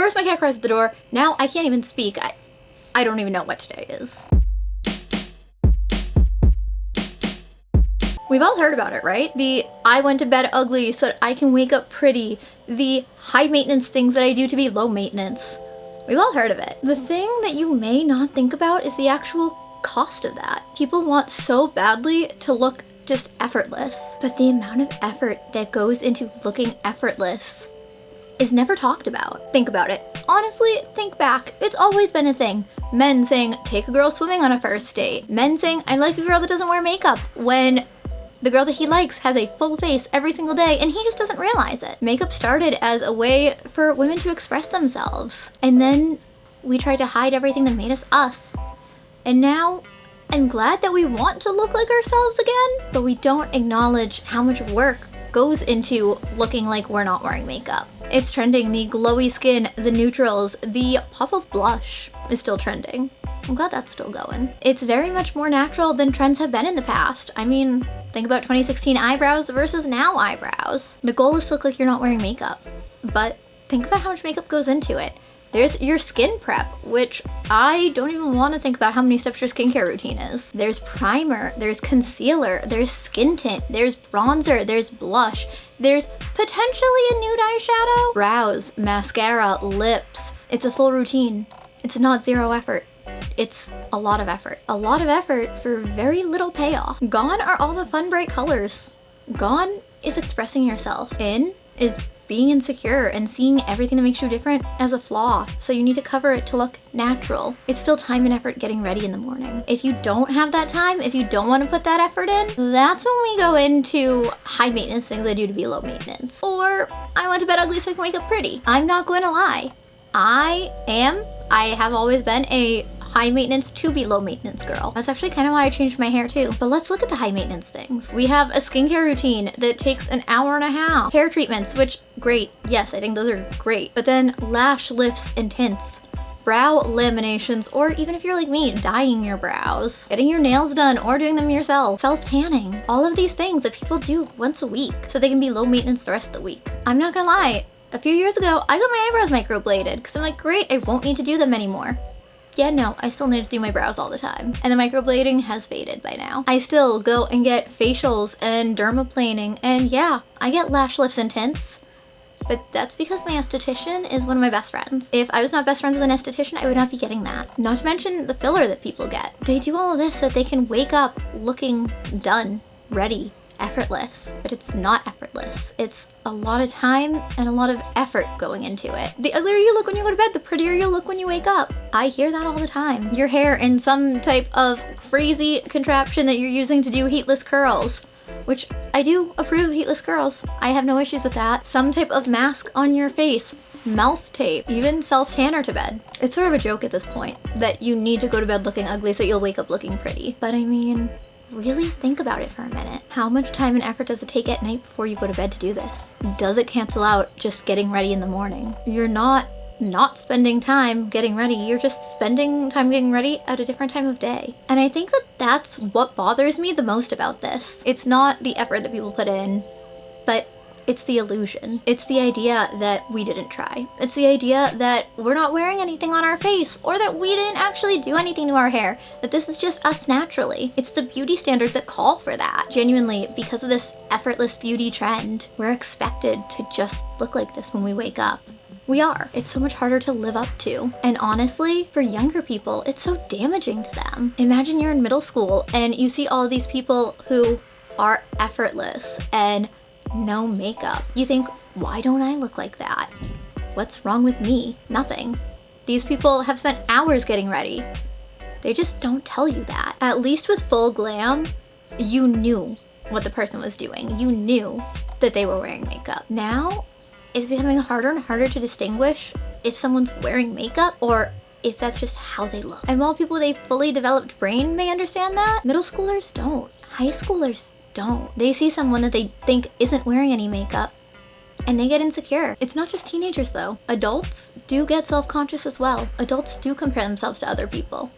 First my cat cries at the door, now I can't even speak. I don't even know what today is. We've all heard about it, right? The I went to bed ugly so that I can wake up pretty. The high maintenance things that I do to be low maintenance. We've all heard of it. The thing that you may not think about is the actual cost of that. People want so badly to look just effortless, but the amount of effort that goes into looking effortless is never talked about. Think about it. Honestly, think back. It's always been a thing. Men saying, take a girl swimming on a first date. Men saying, I like a girl that doesn't wear makeup, when the girl that he likes has a full face every single day and he just doesn't realize it. Makeup started as a way for women to express themselves. And then we tried to hide everything that made us us. And now I'm glad that we want to look like ourselves again, but we don't acknowledge how much work goes into looking like we're not wearing makeup. It's trending. The glowy skin, the neutrals, the pop of blush is still trending. I'm glad that's still going. It's very much more natural than trends have been in the past. I mean, think about 2016 eyebrows versus now eyebrows. The goal is to look like you're not wearing makeup, but think about how much makeup goes into it. There's your skin prep, which I don't even want to think about how many steps your skincare routine is. There's primer, there's concealer, there's skin tint, there's bronzer, there's blush, there's potentially a nude eyeshadow, brows, mascara, lips. It's a full routine. It's not zero effort. It's a lot of effort. A lot of effort for very little payoff. Gone are all the fun, bright colors. Gone is expressing yourself. In is being insecure and seeing everything that makes you different as a flaw. So you need to cover it to look natural. It's still time and effort getting ready in the morning. If you don't have that time, if you don't want to put that effort in, that's when we go into high maintenance things I do to be low maintenance. Or I went to bed ugly so I can wake up pretty. I'm not going to lie. I have always been a high maintenance to be low maintenance girl. That's actually kind of why I changed my hair too. But let's look at the high maintenance things. We have a skincare routine that takes an hour and a half. Hair treatments, which great. Yes, I think those are great. But then lash lifts and tints, brow laminations, or even if you're like me, dyeing your brows, getting your nails done or doing them yourself, self-tanning, all of these things that people do once a week so they can be low maintenance the rest of the week. I'm not gonna lie, a few years ago, I got my eyebrows microbladed because I'm like, great, I won't need to do them anymore. Yeah, no, I still need to do my brows all the time. And the microblading has faded by now. I still go and get facials and dermaplaning, and yeah, I get lash lifts and tints, but that's because my esthetician is one of my best friends. If I was not best friends with an esthetician, I would not be getting that. Not to mention the filler that people get. They do all of this so that they can wake up looking done, ready, effortless, but it's not effortless. It's a lot of time and a lot of effort going into it. The uglier you look when you go to bed, the prettier you'll look when you wake up. I hear that all the time. Your hair in some type of crazy contraption that you're using to do heatless curls, which I do approve of heatless curls. I have no issues with that. Some type of mask on your face, mouth tape, even self-tanner to bed. It's sort of a joke at this point that you need to go to bed looking ugly so you'll wake up looking pretty. But I mean, really think about it for a minute. How much time and effort does it take at night before you go to bed to do this? Does it cancel out just getting ready in the morning? You're not spending time getting ready, you're just spending time getting ready at a different time of day. And I think that that's what bothers me the most about this. It's not the effort that people put in, but it's the illusion. It's the idea that we didn't try. It's the idea that we're not wearing anything on our face, or that we didn't actually do anything to our hair, that this is just us naturally. It's the beauty standards that call for that. Genuinely, because of this effortless beauty trend, we're expected to just look like this when we wake up. We are. It's so much harder to live up to. And honestly, for younger people, it's so damaging to them. Imagine you're in middle school and you see all of these people who are effortless and no makeup. You think, why don't I look like that? What's wrong with me? Nothing. These people have spent hours getting ready. They just don't tell you that. At least with full glam, you knew what the person was doing. You knew that they were wearing makeup. Now, it's becoming harder and harder to distinguish if someone's wearing makeup or if that's just how they look. And while people with a fully developed brain may understand that, middle schoolers don't. High schoolers don't. They see someone that they think isn't wearing any makeup and they get insecure. It's not just teenagers though. Adults do get self-conscious as well. Adults do compare themselves to other people.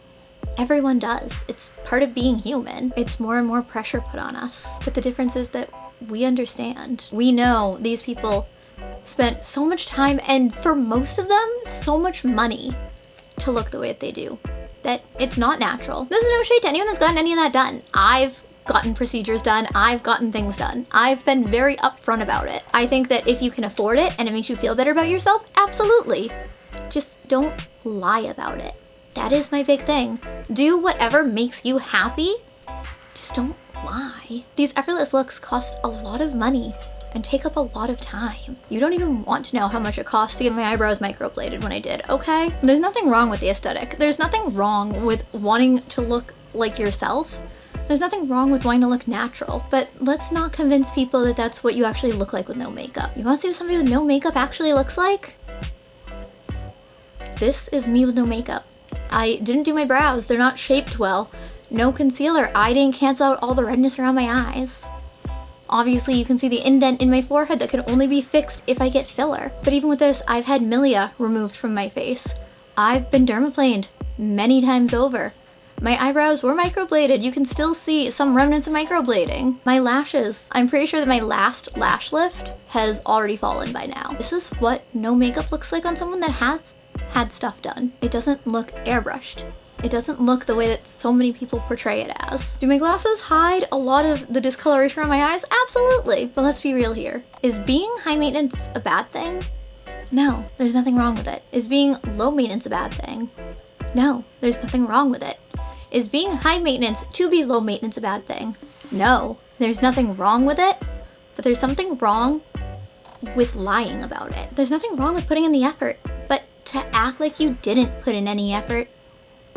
Everyone does. It's part of being human. It's more and more pressure put on us. But the difference is that we understand. We know these people spent so much time and for most of them, so much money to look the way that they do, that it's not natural. This is no shade to anyone that's gotten any of that done. I've gotten procedures done. I've gotten things done. I've been very upfront about it. I think that if you can afford it and it makes you feel better about yourself, absolutely. Just don't lie about it. That is my big thing. Do whatever makes you happy. Just don't lie. These effortless looks cost a lot of money and take up a lot of time. You don't even want to know how much it cost to get my eyebrows microbladed when I did, okay? There's nothing wrong with the aesthetic. There's nothing wrong with wanting to look like yourself. There's nothing wrong with wanting to look natural, but let's not convince people that that's what you actually look like with no makeup. You want to see what somebody with no makeup actually looks like? This is me with no makeup. I didn't do my brows. They're not shaped well. No concealer. I didn't cancel out all the redness around my eyes. Obviously, you can see the indent in my forehead that can only be fixed if I get filler. But even with this, I've had miah removed from my face. I've been dermaplaned many times over. My eyebrows were microbladed. You can still see some remnants of microblading. My lashes. I'm pretty sure that my last lash lift has already fallen by now. This is what no makeup looks like on someone that has had stuff done. It doesn't look airbrushed. It doesn't look the way that so many people portray it as. Do my glasses hide a lot of the discoloration around my eyes? Absolutely. But let's be real here. Is being high maintenance a bad thing? No, there's nothing wrong with it. Is being low maintenance a bad thing? No, there's nothing wrong with it. Is being high maintenance to be low maintenance a bad thing? No, there's nothing wrong with it, but there's something wrong with lying about it. There's nothing wrong with putting in the effort, but to act like you didn't put in any effort,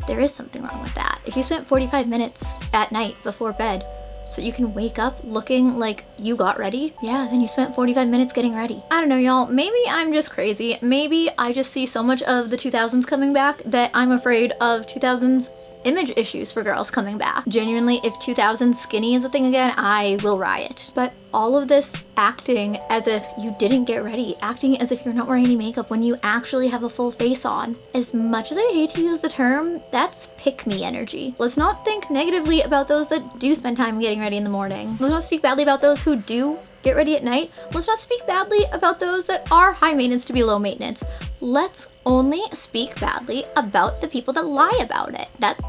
there is something wrong with that. If you spent 45 minutes at night before bed so you can wake up looking like you got ready, yeah, then you spent 45 minutes getting ready. I don't know, y'all. Maybe I'm just crazy. Maybe I just see so much of the 2000s coming back that I'm afraid of 2000s image issues for girls coming back. Genuinely, if 2000 skinny is a thing again, I will riot. But all of this acting as if you didn't get ready, acting as if you're not wearing any makeup when you actually have a full face on. As much as I hate to use the term, that's pick-me energy. Let's not think negatively about those that do spend time getting ready in the morning. Let's not speak badly about those who do get ready at night. Let's not speak badly about those that are high maintenance to be low maintenance. Let's only speak badly about the people that lie about it. That's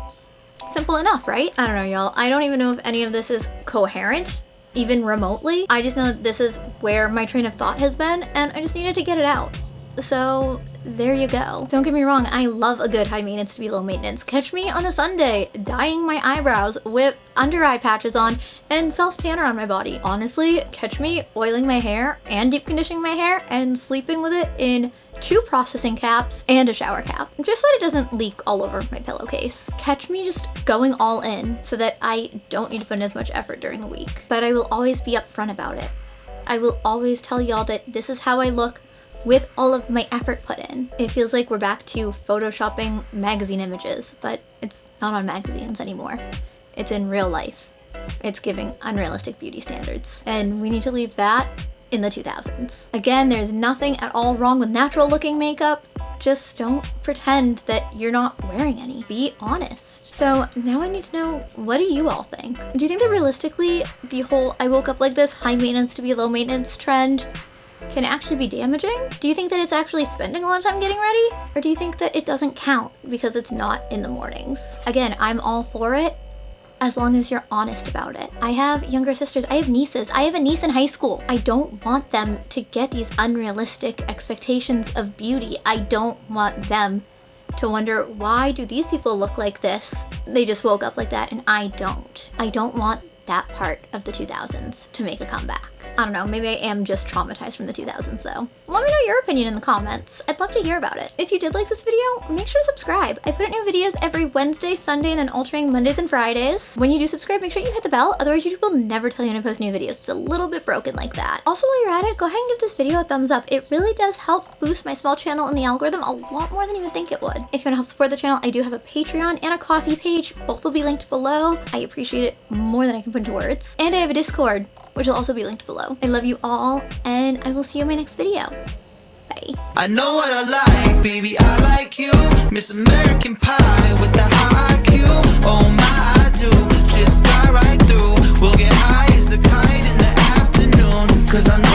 simple enough, right? I don't know, y'all. I don't even know if any of this is coherent, even remotely. I just know that this is where my train of thought has been, and I just needed to get it out. So there you go. Don't get me wrong, I love a good high maintenance to be low maintenance. Catch me on a Sunday dyeing my eyebrows with under eye patches on and self-tanner on my body. Honestly, catch me oiling my hair and deep conditioning my hair and sleeping with it in 2 processing caps and a shower cap, just so that it doesn't leak all over my pillowcase. Catch me just going all in so that I don't need to put in as much effort during the week. But I will always be upfront about it. I will always tell y'all that this is how I look with all of my effort put in. It feels like we're back to photoshopping magazine images, but it's not on magazines anymore. It's in real life. It's giving unrealistic beauty standards. And we need to leave that in the 2000s. Again, there's nothing at all wrong with natural looking makeup. Just don't pretend that you're not wearing any. Be honest. So now I need to know, what do you all think? Do you think that realistically, the whole I woke up like this, high maintenance to be low maintenance trend can actually be damaging? Do you think that it's actually spending a lot of time getting ready? Or do you think that it doesn't count because it's not in the mornings? Again, I'm all for it as long as you're honest about it. I have younger sisters, I have nieces, I have a niece in high school. I don't want them to get these unrealistic expectations of beauty. I don't want them to wonder, why do these people look like this? They just woke up like that and I don't. I don't want that part of the 2000s to make a comeback. I don't know, maybe I am just traumatized from the 2000s though. Let me know your opinion in the comments. I'd love to hear about it. If you did like this video, make sure to subscribe. I put out new videos every Wednesday, Sunday, and then alternating Mondays and Fridays. When you do subscribe, make sure you hit the bell, otherwise YouTube will never tell you when I post new videos. It's a little bit broken like that. Also, while you're at it, go ahead and give this video a thumbs up. It really does help boost my small channel in the algorithm a lot more than you would think it would. If you want to help support the channel, I do have a Patreon and a Ko-fi page. Both will be linked below. I appreciate it more than I can put into words. And I have a Discord, which will also be linked below. I love you all, and I will see you in my next video. Bye. I know what I like, baby, I like you. Miss American Pie with the high IQ. Oh my, I do, just fly right through. We'll get high as a kite in the afternoon, 'cause I know